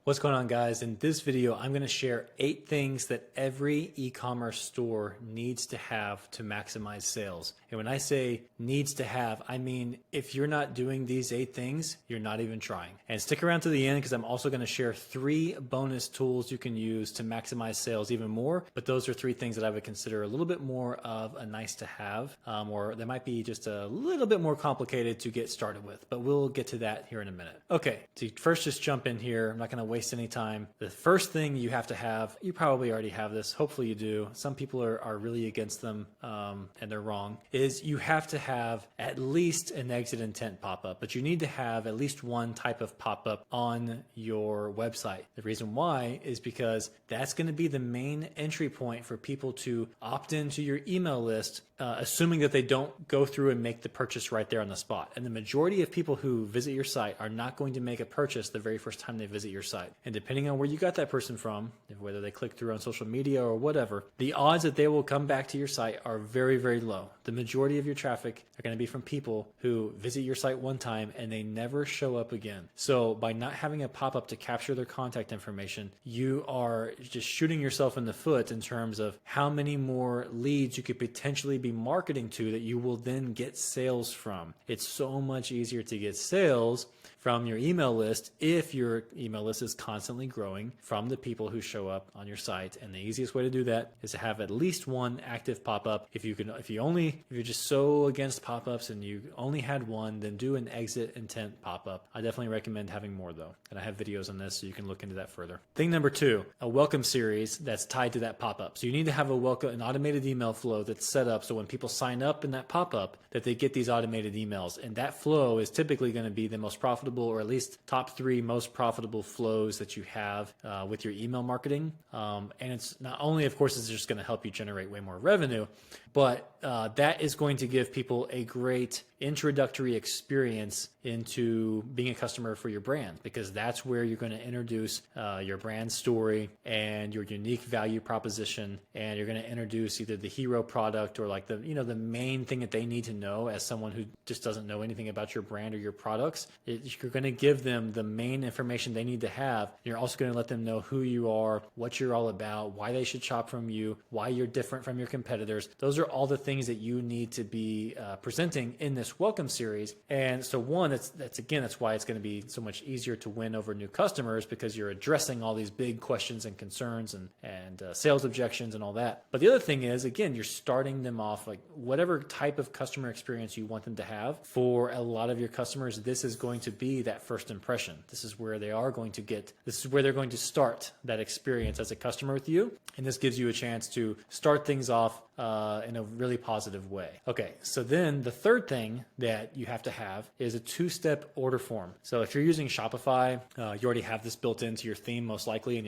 What's going on, guys? In this video, I'm going to share 8 things that every e-commerce store needs to have to maximize sales. And when I say needs to have, I mean if you're not doing these 8 things, you're not even trying. And stick around to the end because I'm also going to share 3 bonus tools you can use to maximize sales even more. But those are 3 things that I would consider a little bit more of a nice to have, or they might be just a little bit more complicated to get started with. But we'll get to that here in a minute. Okay, to first just jump in here, I'm not going to waste any time. The first thing you have to have, you probably already have this, hopefully you do, some people are really against them and they're wrong, is you have to have at least an exit intent pop-up, but you need to have at least one type of pop-up on your website. The reason why is because that's going to be the main entry point for people to opt into your email list, assuming that they don't go through and make the purchase right there on the spot. And the majority of people who visit your site are not going to make a purchase the very first time they visit your site. And depending on where you got that person from, whether they click through on social media or whatever, the odds that they will come back to your site are very, very low. The majority of your traffic are going to be from people who visit your site one time and they never show up again. So by not having a pop-up to capture their contact information, you are just shooting yourself in the foot in terms of how many more leads you could potentially be marketing to that you will then get sales from. It's so much easier to get sales from your email list if your email list is constantly growing from the people who show up on your site. And the easiest way to do that is to have at least one active pop-up. If you're just so against pop-ups and you only had one, then do an exit intent pop-up. I definitely recommend having more though. And I have videos on this so you can look into that further. Thing number 2, a welcome series that's tied to that pop-up. So you need to have an automated email flow that's set up so when people sign up in that pop-up that they get these automated emails. And that flow is typically going to be the most profitable, or at least top 3 most profitable flows that you have with your email marketing. And it's not only, of course, it's just going to help you generate way more revenue, but that is going to give people a great introductory experience into being a customer for your brand, because that's where you're going to introduce your brand story and your unique value proposition, and you're going to introduce either the hero product or like the main thing that they need to know as someone who just doesn't know anything about your brand or your products. You're going to give them the main information they need to have. You're also going to let them know who you are, what you're all about, why they should shop from you, why you're different from your competitors. Those are all the things that you need to be presenting in this welcome series. And so one, that's why it's going to be so much easier to win over new customers, because you're addressing all these big questions and concerns and sales objections and all that. But the other thing is, again, you're starting them off like whatever type of customer experience you want them to have. For a lot of your customers, this is going to be that first impression. This is where they're going to start that experience as a customer with you. And this gives you a chance to start things off in a really positive way. Okay, so then the third thing that you have to have is a 2-step order form. So if you're using Shopify, you already have this built into your theme most likely, and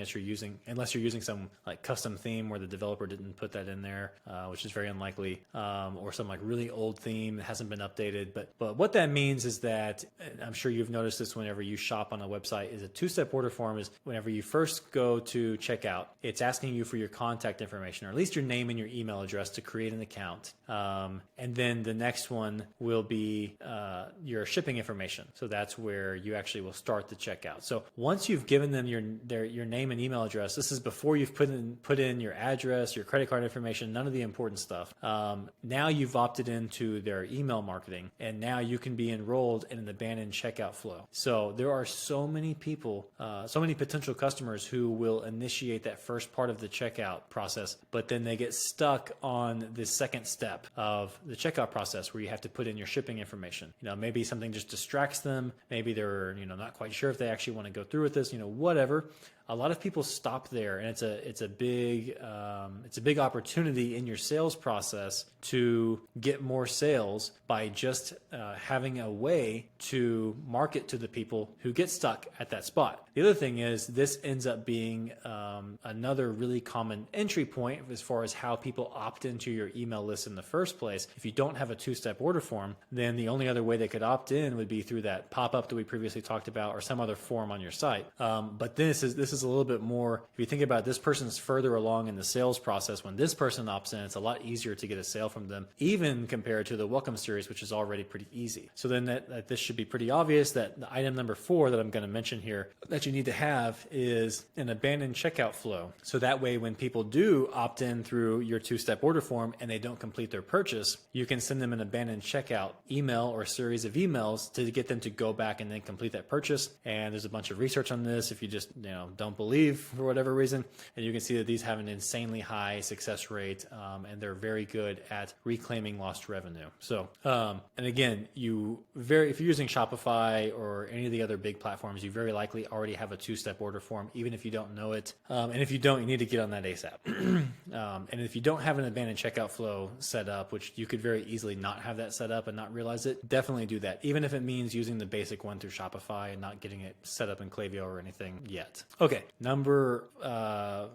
unless you're using some like custom theme where the developer didn't put that in there, which is very unlikely, or some like really old theme that hasn't been updated. But what that means is that, and I'm sure you've noticed this whenever you shop on a website, is a 2-step order form is whenever you first go to checkout, it's asking you for your contact information, or at least your name and your email address to create an account. And then the next one will be your shipping information. So that's where you actually will start the checkout. So once you've given them your name and email address, this is before you've put in your address, your credit card information, none of the important stuff. Now you've opted into their email marketing, and now you can be enrolled in an abandoned checkout flow. So there are so many people, so many potential customers who will initiate that first part of the checkout process, but then they get stuck on the second step of the checkout process where you have to put in your shipping information. Maybe something just distracts them. Maybe they're, not quite sure if they actually want to go through with this, whatever. A lot of people stop there, and it's a big opportunity in your sales process to get more sales by just having a way to market to the people who get stuck at that spot. The other thing is this ends up being another really common entry point as far as how people opt opt into your email list in the first place, if you don't have a two-step order form, then the only other way they could opt in would be through that pop-up that we previously talked about or some other form on your site. But this is a little bit more, if you think about it, this person's further along in the sales process. When this person opts in, it's a lot easier to get a sale from them, even compared to the welcome series, which is already pretty easy. So then that this should be pretty obvious that the item number 4 that I'm going to mention here that you need to have is an abandoned checkout flow. So that way, when people do opt in through your two-step order form and they don't complete their purchase, you can send them an abandoned checkout email or a series of emails to get them to go back and then complete that purchase. And there's a bunch of research on this if you just don't believe for whatever reason, and you can see that these have an insanely high success rate, and they're very good at reclaiming lost revenue. So and again, if you're using Shopify or any of the other big platforms, you very likely already have a two-step order form, even if you don't know it. And if you don't, you need to get on that ASAP. And if you don't have an abandoned checkout flow set up, which you could very easily not have that set up and not realize it, definitely do that, even if it means using the basic one through Shopify and not getting it set up in Klaviyo or anything yet. Okay, number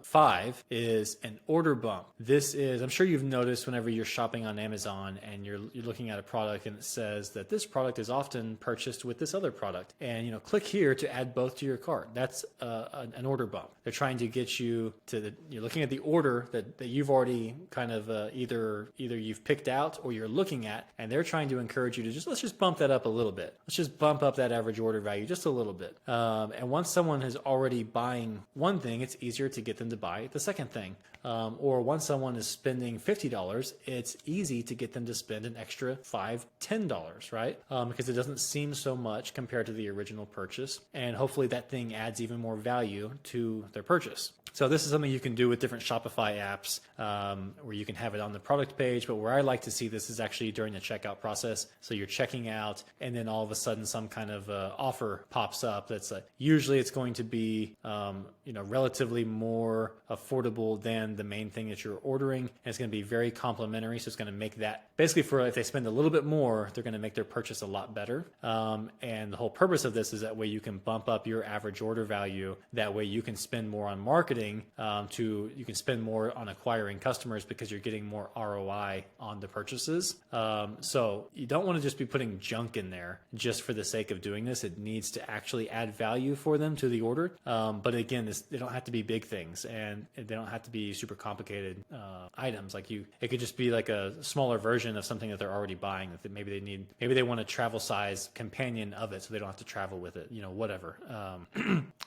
5 is an order bump. This is, I'm sure you've noticed whenever you're shopping on Amazon and you're looking at a product and it says that this product is often purchased with this other product, and click here to add both to your cart. That's an order bump. They're trying to get you to you're looking at the order that you've already kind of either you've picked out or you're looking at, and they're trying to encourage you to let's just bump that up a little bit. Let's just bump up that average order value just a little bit. And once someone is already buying one thing, it's easier to get them to buy the second thing. Or once someone is spending $50, it's easy to get them to spend an extra $5, $10, right? Because it doesn't seem so much compared to the original purchase. And hopefully that thing adds even more value to their purchase. So this is something you can do with different Shopify apps, where you can have it on the product page. But where I like to see this is actually during the checkout process. So you're checking out and then all of a sudden some kind of offer pops up that's usually it's going to be relatively more affordable than the main thing that you're ordering, and it's going to be very complimentary. So it's going to make that basically, for if they spend a little bit more, they're going to make their purchase a lot better. And the whole purpose of this is that way you can bump up your average order value. That way you can spend more on marketing, you can spend more on acquiring customers because you're getting more ROI on the purchases. So you don't want to just be putting junk in there just for the sake of doing this. It needs to actually add value for them to the order. But again, they don't have to be big things, and they don't have to be super complicated items. It could just be like a smaller version of something that they're already buying that maybe they want a travel size companion of it so they don't have to travel with it, whatever.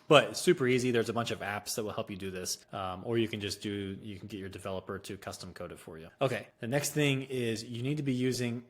But it's super easy. There's a bunch of apps that will help you do this, or you can get your developer to custom code it for you. Okay, the next thing is you need to be using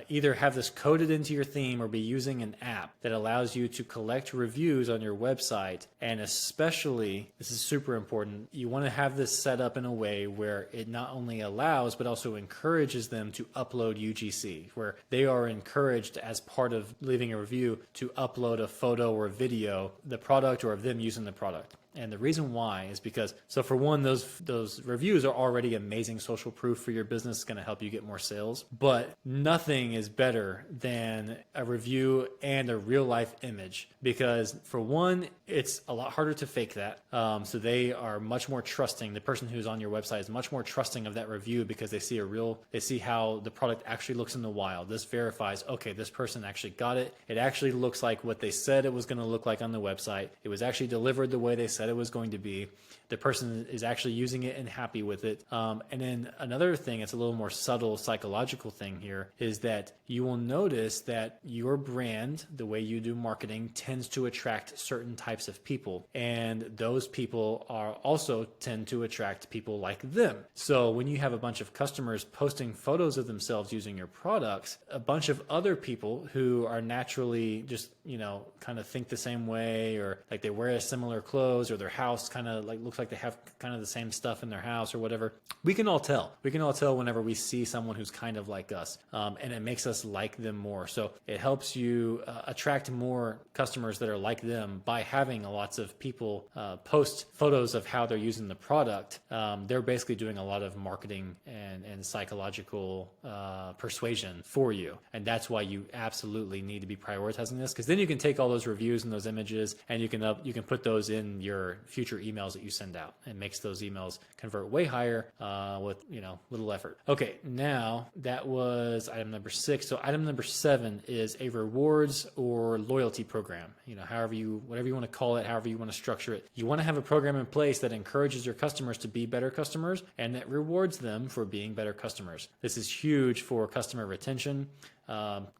either have this coded into your theme or be using an app that allows you to collect reviews on your website. And especially, this is super important, you want to have this set up in a way where it not only allows but also encourages them to upload UGC, where they are encouraged as part of leaving a review to upload a photo or a video, the product or of them using the product. And the reason why is because, so for one, those reviews are already amazing social proof for your business. It's going to help you get more sales. But nothing is better than a review and a real life image, because for one, it's a lot harder to fake that. So they are much more trusting. The person who's on your website is much more trusting of that review because they see how the product actually looks in the wild. This verifies, okay, this person actually got it. It actually looks like what they said it was going to look like on the website. It was actually delivered the way they said it was going to be. The person is actually using it and happy with it. And then another thing, it's a little more subtle psychological thing here, is that you will notice that your brand, the way you do marketing, tends to attract certain types of people. And those people also tend to attract people like them. So when you have a bunch of customers posting photos of themselves using your products, a bunch of other people who are naturally just, kind of think the same way, or like they wear similar clothes, or their house kind of looks like they have kind of the same stuff in their house or whatever. We can all tell whenever we see someone who's kind of like us, and it makes us like them more. So it helps you attract more customers that are like them by having lots of people post photos of how they're using the product, they're basically doing a lot of marketing and psychological persuasion for you. And that's why you absolutely need to be prioritizing this, because then you can take all those reviews and those images and you can put those in your future emails that you send out. It makes those emails convert way higher with little effort. Okay, now that was item number 6. So item number 7 is a rewards or loyalty program. Whatever you want to call it, however you want to structure it. You want to have a program in place that encourages your customers to be better customers and that rewards them for being better customers. This is huge for customer retention.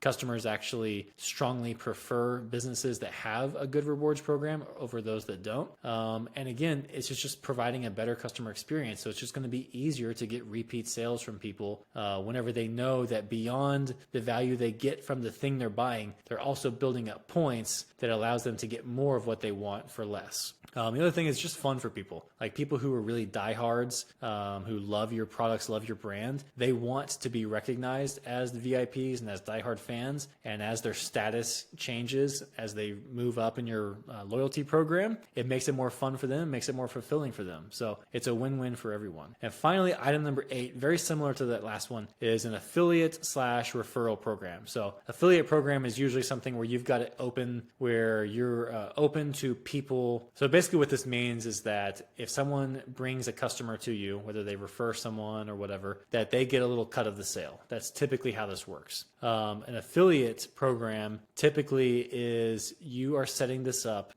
Customers actually strongly prefer businesses that have a good rewards program over those that don't. And again, it's just providing a better customer experience. So it's just going to be easier to get repeat sales from people whenever they know that beyond the value they get from the thing they're buying, they're also building up points that allows them to get more of what they want for less. The other thing is just fun for people, like people who are really diehards, who love your products, love your brand. They want to be recognized as the VIPs and as diehard fans. And as their status changes, as they move up in your loyalty program, it makes it more fun for them, makes it more fulfilling for them. So it's a win-win for everyone. And finally, item number 8, very similar to that last one, is an affiliate/referral program. So affiliate program is usually something where you've got it open, where you're open to people. So basically what this means is that if someone brings a customer to you, whether they refer someone or whatever, that they get a little cut of the sale. That's typically how this works. An affiliate program typically is you are setting this up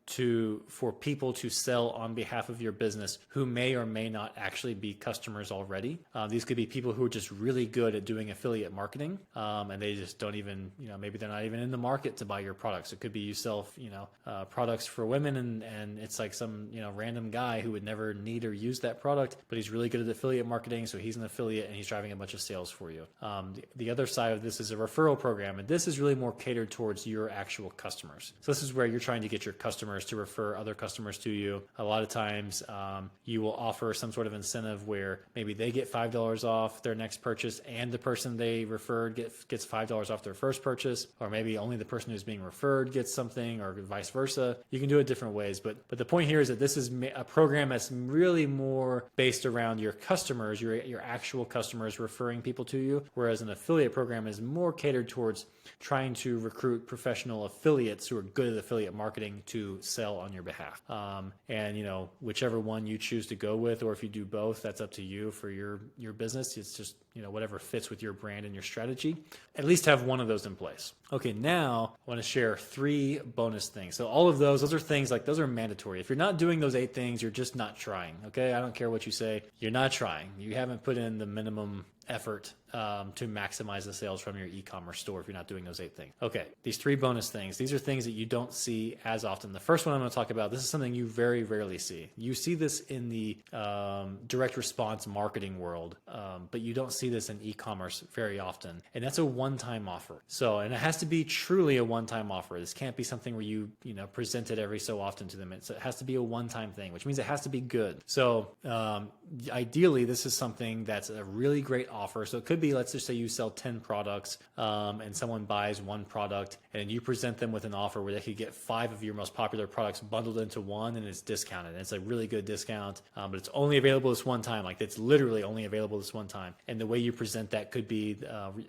for people to sell on behalf of your business who may or may not actually be customers already. These could be people who are just really good at doing affiliate marketing, and they just don't even, maybe they're not even in the market to buy your products. It could be you sell, products for women, and it's like some, random guy who would never need or use that product, but he's really good at affiliate marketing, so he's an affiliate and he's driving a bunch of sales for you. The other side of this is a referral program, and this is really more catered towards your actual customers. So this is where you're trying to get your customers to refer other customers to you. A lot of times you will offer some sort of incentive where maybe they get $5 off their next purchase and the person they referred gets $5 off their first purchase, or maybe only the person who's being referred gets something, or vice versa. You can do it different ways, but the point here is that this is a program that's really more based around your customers, your actual customers referring people to you, whereas an affiliate program is more catered towards trying to recruit professional affiliates who are good at affiliate marketing to sell on your behalf. And whichever one you choose to go with, or if you do both, that's up to you for your business. It's just whatever fits with your brand and your strategy. At least have one of those in place. Okay, now I want to share 3 bonus things. So all of those are things those are mandatory. If you're not doing those 8 things, you're just not trying. Okay, I don't care what you say. You're not trying. You haven't put in the minimum effort to maximize the sales from your e-commerce store if you're not doing those 8 things. Okay, these 3 bonus things, these are things that you don't see as often. The first one I'm going to talk about, this is something you very rarely see. You see this in the direct response marketing world, but you don't see this in e-commerce very often. And that's a one-time offer. So, and it has to be truly a one-time offer. This can't be something where you present it every so often to them. It has to be a one-time thing, which means it has to be good. So ideally, this is something that's a really great offer. So it could be, let's just say you sell 10 products and someone buys 1 product, and you present them with an offer where they could get 5 of your most popular products bundled into one, and it's discounted. And it's a really good discount, but it's only available this one time. Like, it's literally only available this one time. And the way you present that could be,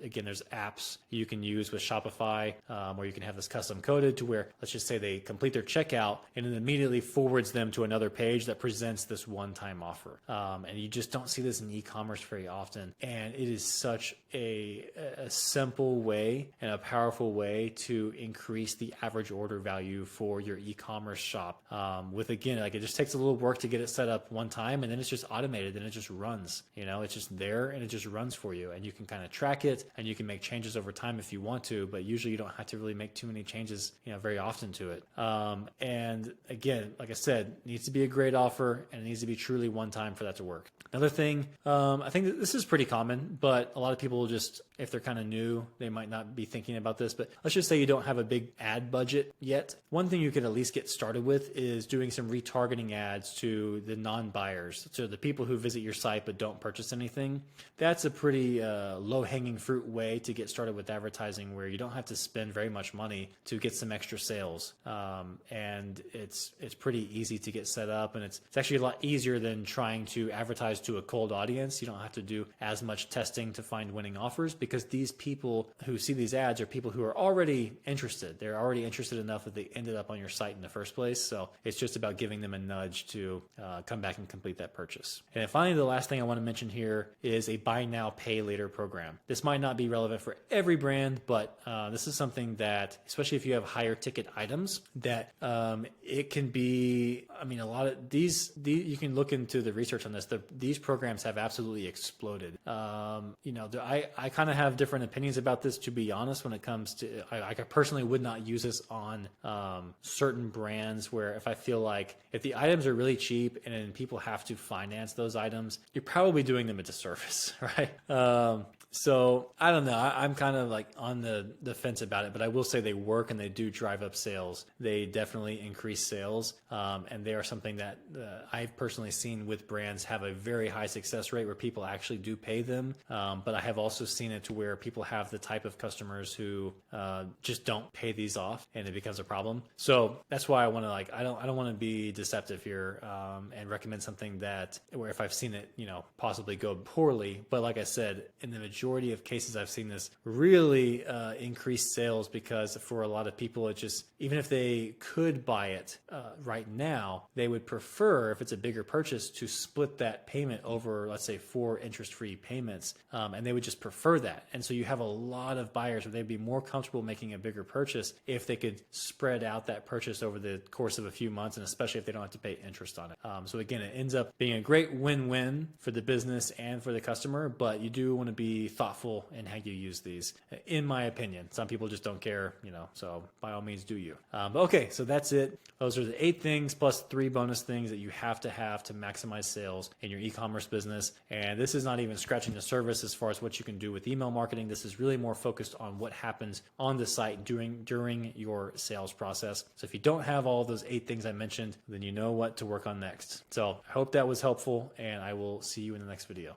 again, there's apps you can use with Shopify where you can have this custom coded to where, let's just say they complete their checkout and it immediately forwards them to another page that presents this one-time offer. And you just don't see this in e-commerce very often. And it is such a simple way and a powerful way to increase the average order value for your e-commerce shop. Again, it just takes a little work to get it set up one time, and then it's just automated and it just runs. It's just there and it just runs for you, and you can kind of track it and you can make changes over time if you want to, but usually you don't have to really make too many changes, very often to it. And again, like I said, it needs to be a great offer and it needs to be truly one time for that to work. Another thing, I think that this is pretty common, but a lot of people just if they're kind of new, they might not be thinking about this, but let's just say you don't have a big ad budget yet. One thing you could at least get started with is doing some retargeting ads to the non-buyers, so the people who visit your site but don't purchase anything. That's a pretty low-hanging fruit way to get started with advertising, where you don't have to spend very much money to get some extra sales, and it's pretty easy to get set up, and it's actually a lot easier than trying to advertise to a cold audience. You don't have to do as much testing to find winning offers, because these people who see these ads are people who are already interested. They're already interested enough that they ended up on your site in the first place. So it's just about giving them a nudge to come back and complete that purchase. And finally, the last thing I want to mention here is a buy now, pay later program. This might not be relevant for every brand, but this is something that, especially if you have higher ticket items, that it can be, I mean, a lot of these you can look into the research on this. These programs have absolutely exploded. I kind of have different opinions about this, to be honest, when it comes to, I personally would not use this on certain brands, where if I feel like if the items are really cheap and then people have to finance those items, you're probably doing them a disservice, right? So I don't know. I'm kind of like on the fence about it, but I will say they work and they do drive up sales. They definitely increase sales, and they are something that I've personally seen with brands have a very high success rate where people actually do pay them. But I have also seen it to where people have the type of customers who just don't pay these off, and it becomes a problem. So that's why I want to I don't want to be deceptive here and recommend something that where if I've seen it possibly go poorly. But like I said, in the majority of cases I've seen this really increase sales, because for a lot of people it just, even if they could buy it right now, they would prefer, if it's a bigger purchase, to split that payment over, let's say, 4 interest-free payments, and they would just prefer that. And so you have a lot of buyers where they'd be more comfortable making a bigger purchase if they could spread out that purchase over the course of a few months, and especially if they don't have to pay interest on it. So again, it ends up being a great win-win for the business and for the customer, but you do want to be thoughtful in how you use these, in my opinion. Some people just don't care, so by all means do you. But okay, so that's it. Those are the 8 things plus 3 bonus things that you have to maximize sales in your e-commerce business. And this is not even scratching the surface as far as what you can do with email marketing. This is really more focused on what happens on the site during your sales process. So if you don't have all those 8 things I mentioned, then you know what to work on next. So I hope that was helpful, and I will see you in the next video.